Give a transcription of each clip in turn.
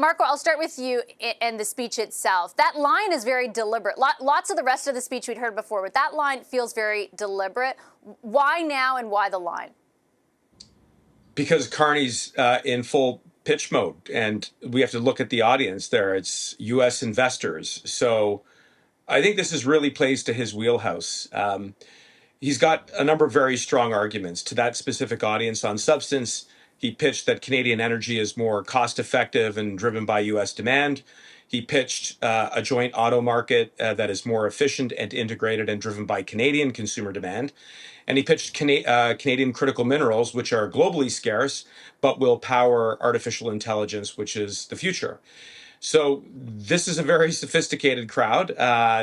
Marco, I'll start with you and the speech itself. That line is very deliberate. Lots of the rest of the speech we'd heard before, but that line feels very deliberate. Why now and why the line? Because Carney's in full pitch mode, and we have to look at the audience there. It's U.S. investors. So I think this is really plays to his wheelhouse. He's got a number of very strong arguments to that specific audience. On substance, he pitched that Canadian energy is more cost effective and driven by U.S. demand. He pitched a joint auto market that is more efficient and integrated and driven by Canadian consumer demand. And he pitched Canadian critical minerals, which are globally scarce, but will power artificial intelligence, which is the future. So this is a very sophisticated crowd.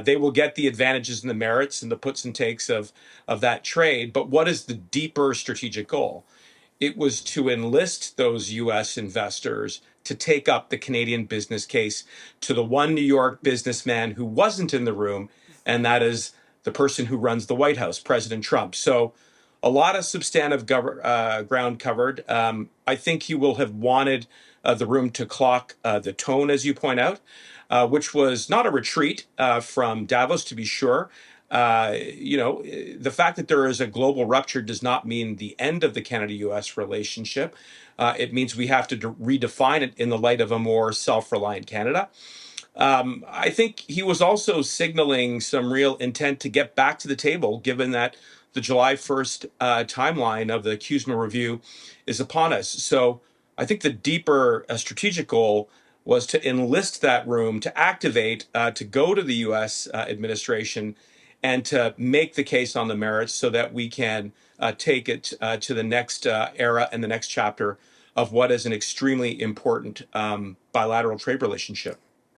They will get the advantages and the merits and the puts and takes of that trade. But what is the deeper strategic goal? It was to enlist those U.S. investors to take up the Canadian business case to the one New York businessman who wasn't in the room, and that is the person who runs the White House, President Trump. So a lot of substantive ground covered. I think he will have wanted the room to clock the tone, as you point out, which was not a retreat from Davos, to be sure. The fact that there is a global rupture does not mean the end of the Canada-U.S. relationship. It means we have to redefine it in the light of a more self-reliant Canada. I think he was also signaling some real intent to get back to the table, given that the July 1st timeline of the CUSMA review is upon us. So I think the deeper strategic goal was to enlist that room, to activate, to go to the U.S. Administration and to make the case on the merits so that we can take it to the next era and the next chapter of what is an extremely important bilateral trade relationship.